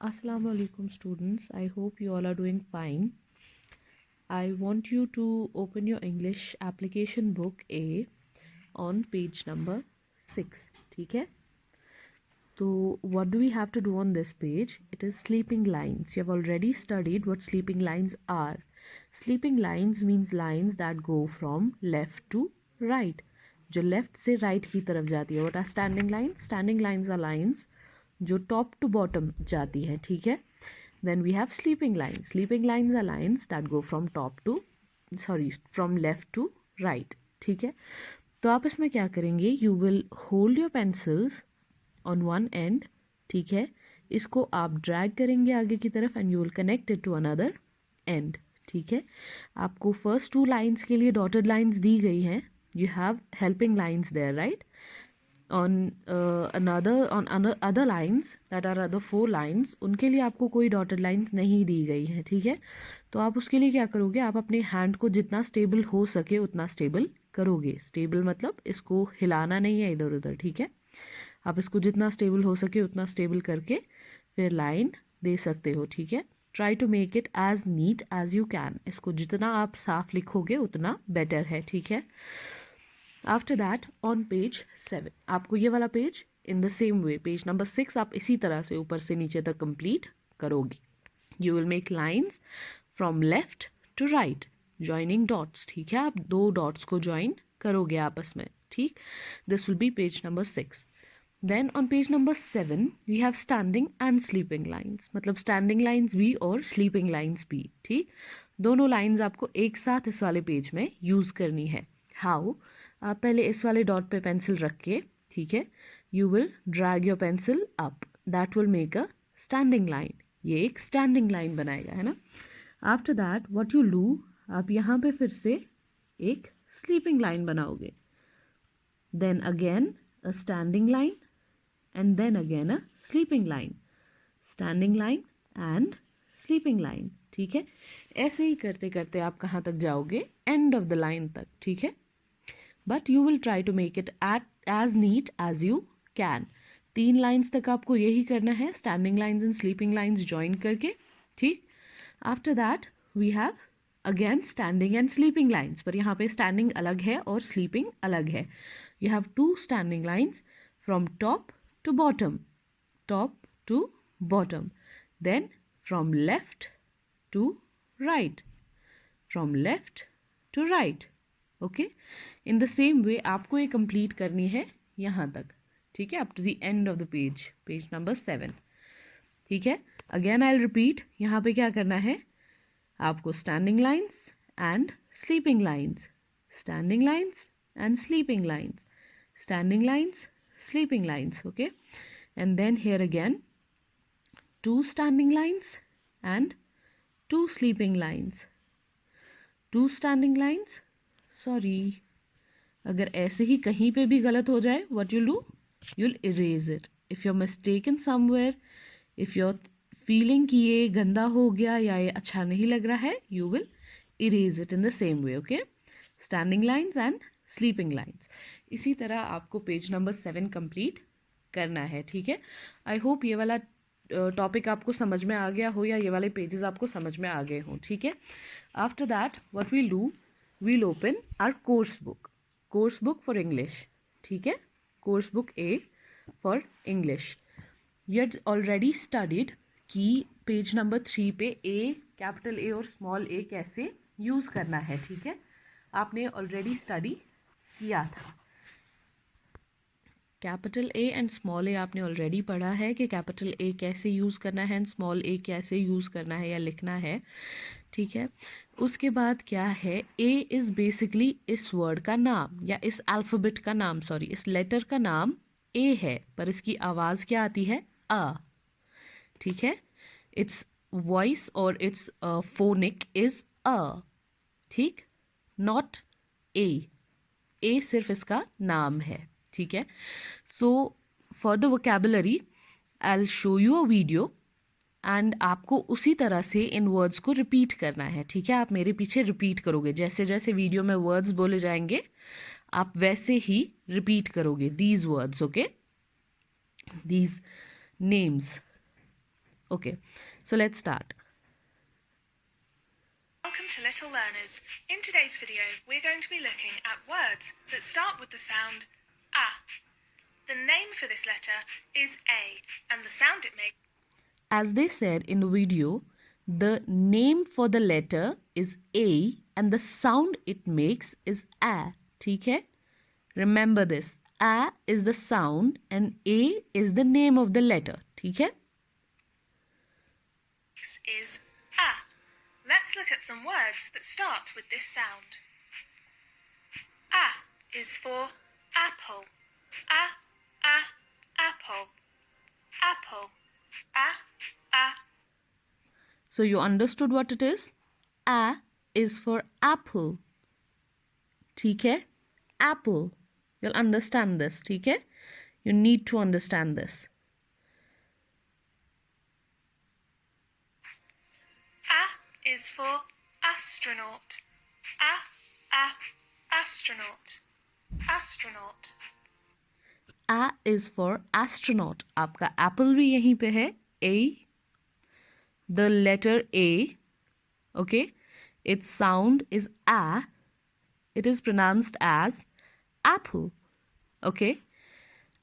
Assalamu alaikum students. I hope you all are doing fine. I want you to open your English application book A on page number 6. ठीक है? So what do we have to do on this page? It is sleeping lines. You have already studied what sleeping lines are. Sleeping lines means lines that go from left to right. जो left से right की तरफ जाती है. What are standing lines? Standing lines are lines जो top to bottom जाती है. ठीक है. Then we have sleeping lines. Sleeping lines are lines that go from from left to right. ठीक है. तो आप इसमें क्या करेंगे? You will hold your pencils on one end. ठीक है. इसको आप ड्रैग करेंगे आगे की तरफ and you will connect it to another end. ठीक है. आपको फर्स्ट 2 लाइन्स के लिए डॉटेड लाइन्स दी गई हैं. You have helping lines there, right? On other lines that are other 4 lines, उनके लिए आपको कोई डॉटेड लाइन्स नहीं दी गई है. ठीक है. तो आप उसके लिए क्या करोगे? आप अपने हैंड को जितना स्टेबल हो सके उतना स्टेबल करोगे. स्टेबल मतलब इसको हिलाना नहीं है इधर उधर. ठीक है. आप इसको जितना स्टेबल हो सके उतना स्टेबल करके फिर लाइन दे सकते हो. ठीक है. Try to make it as neat as you can. इसको जितना आप साफ लिखोगे उतना बेटर है. ठीक है. आफ्टर दैट ऑन पेज 7 आपको ये वाला page in the same way page number 6 आप इसी तरह से ऊपर से नीचे तक कंप्लीट करोगे. You will make lines from left to right joining dots. ठीक है. आप 2 डॉट्स को ज्वाइन करोगे आपस में. ठीक. This will be page number 6. Then on page number 7 we have standing and sleeping lines. मतलब स्टैंडिंग लाइन्स भी और स्लीपिंग लाइन्स भी. ठीक. दोनों लाइन्स आपको एक साथ इस वाले पेज में यूज़ करनी है. हाउ? आप पहले इस वाले डॉट पे पेंसिल रख के, ठीक है, you will drag your pencil up. That will make a standing line. ये एक स्टैंडिंग लाइन बनाएगा, है ना. After that what you do, आप यहाँ पे फिर से एक स्लीपिंग लाइन बनाओगे. Then again a standing line and then again a sleeping line. Standing line and sleeping line. ठीक है. ऐसे ही करते करते आप कहाँ तक जाओगे? एंड ऑफ द लाइन तक. ठीक है. But you will try to make it as neat as you can. 3 lines तक आपको यही करना है, standing lines and sleeping lines join करके. ठीक. After that we have again standing and sleeping lines. पर यहाँ पे स्टैंडिंग अलग है और स्लीपिंग अलग है. You have 2 standing lines from top to bottom. Top to bottom. Then from left to right. From left to right. Okay. In the same way आपको ये कंप्लीट करनी है यहाँ तक. ठीक है. Up to the end of the page, page number 7. ठीक है. Again I will repeat. यहाँ पे क्या करना है? आपको standing lines and sleeping lines, standing lines and sleeping lines, standing lines, sleeping lines. Okay. And then here again 2 standing lines and 2 sleeping lines, 2 standing lines. Sorry, अगर ऐसे ही कहीं पे भी गलत हो जाए, what you do, you'll erase it. If you're mistaken somewhere, if you're feeling कि ये गंदा हो गया या ये अच्छा नहीं लग रहा है, you will erase it in the same way. Okay. Standing lines and sleeping lines. इसी तरह आपको पेज नंबर 7 कंप्लीट करना है. ठीक है. आई होप ये वाला टॉपिक आपको समझ में आ गया हो या ये वाले पेजेस आपको समझ में आ गए हों. ठीक है. After that what we'll do, we'll open our course book. Course book for English. ठीक है. Course book A for English. You had already studied कि पेज नंबर 3 पे ए, कैपिटल ए और स्मॉल ए कैसे यूज़ करना है. ठीक है. आपने ऑलरेडी स्टडी किया था. कैपिटल ए एंड स्मॉल ए आपने ऑलरेडी पढ़ा है कि कैपिटल ए कैसे यूज़ करना है एंड स्मॉल ए कैसे यूज़ करना है या लिखना है. ठीक है. उसके बाद क्या है? ए इज़ बेसिकली इस वर्ड का नाम या इस अल्फ़ाबेट का नाम, सॉरी इस लेटर का नाम ए है, पर इसकी आवाज़ क्या आती है? अ. ठीक है. इट्स वॉइस और इट्स फोनिक इज़ अ. ठीक. Not a. ए सिर्फ इसका नाम है. ठीक है. So for the vocabulary I will show you a video and आपको उसी तरह से इन वर्ड्स को रिपीट करना है. ठीक है. आप मेरे पीछे रिपीट करोगे. जैसे जैसे वीडियो में वर्ड्स बोले जाएंगे आप वैसे ही रिपीट करोगे these words. Okay. These names. Okay, so let's start. Welcome to Little Learners. In today's video, we're going to be looking at words that start with the sound A. The name for this letter is A, and the sound it makes. As they said in the video, the name for the letter is A and the sound it makes is A. ठीक है? Remember this. A is the sound and A is the name of the letter. ठीक है? Is A. Let's look at some words that start with this sound. A is for apple. Apple. Apple. A. So you understood what it is? A is for apple. ठीक है? Apple. You'll understand this. ठीक है? You need to understand this. A is for astronaut. Astronaut. Astronaut. A is for astronaut. आपका apple भी यहीं पे है. A. The letter A. Okay. Its sound is A. It is pronounced as apple. Okay.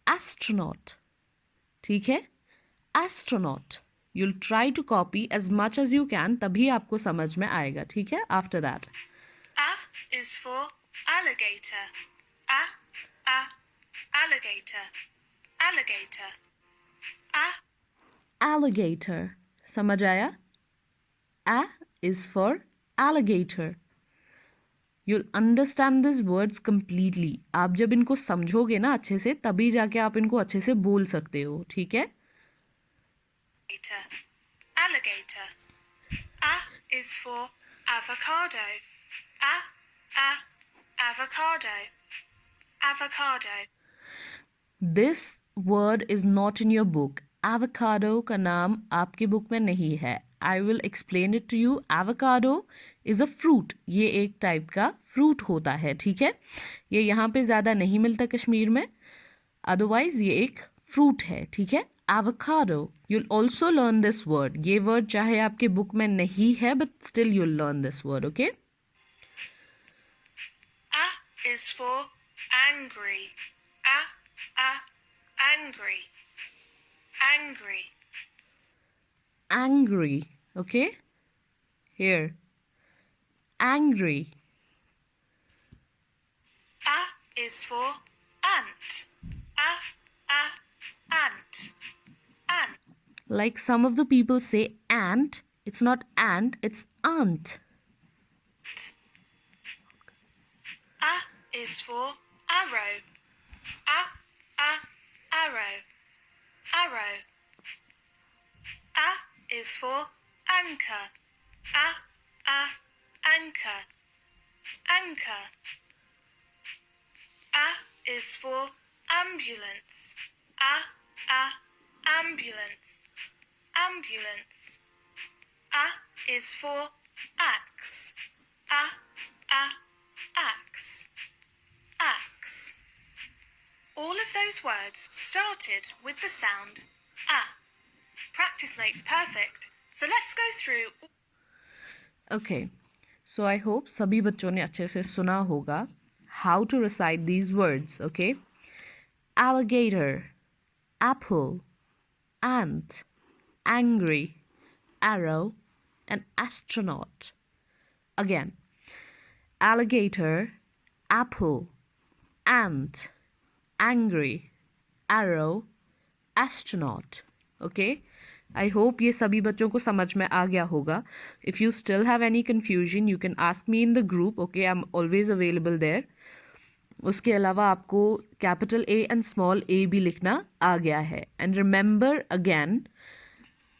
Astronaut. ठीक है? Astronaut. You'll try to copy as much as you can. तभी आपको समझ में आएगा. ठीक है? After that. A is for alligator. Alligator. Alligator. Alligator. समझ आया? A is for alligator. You'll understand these words completely. आप जब इनको समझोगे ना अच्छे से तभी जाके आप इनको अच्छे से बोल सकते हो. ठीक है? Alligator. A is for avocado. Avocado. Avocado. This word is not in your book. Avocado का नाम आपकी बुक में नहीं है. I will explain it to you. Avocado is a fruit. ये एक टाइप का फ्रूट होता है. ठीक है? ये यहाँ पे ज़्यादा नहीं मिलता कश्मीर में. अदरवाइज ये एक फ्रूट है. ठीक है? Avocado. You'll also learn this word. ये word चाहे आपके बुक में नहीं है but still you'll learn this word. Okay? A is for angry. Angry. Angry. Angry. Okay? Here. Angry. A is for ant. Ant. Ant. Like some of the people say ant. It's not ant, it's aunt. A is for arrow. Arrow. Arrow. A is for anchor. Anchor. Anchor. A is for ambulance. Ambulance. Ambulance. A is for axe. Axe. Axe. All of those words started with the sound A. Practice makes perfect. So let's go through. Okay. So I hope सभी बच्चों ने अच्छे से सुना होगा how to recite these words. Okay. Alligator, apple, ant, angry, arrow, and astronaut. Again. Alligator, apple, ant, angry, arrow, astronaut. Okay? I hope ये सभी बच्चों को समझ में आ गया होगा. If you still have any confusion, you can ask me in the group. Okay? I'm always available there. उसके अलावा आपको capital A and small a भी लिखना आ गया है. And remember again,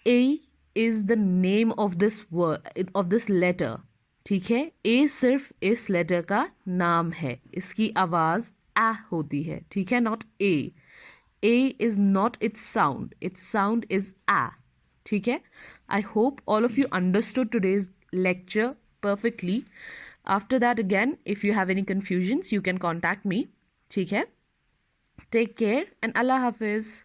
A is the name of this word, of this letter. ठीक है? A सिर्फ इस लेटर का नाम है. इसकी आवाज़ A होती है. ठीक है? Not A. A is not its sound. Its sound is A. ठीक है? I hope all of you understood today's lecture perfectly. After that again, if you have any confusions, you can contact me. ठीक है? Take care and Allah Hafiz.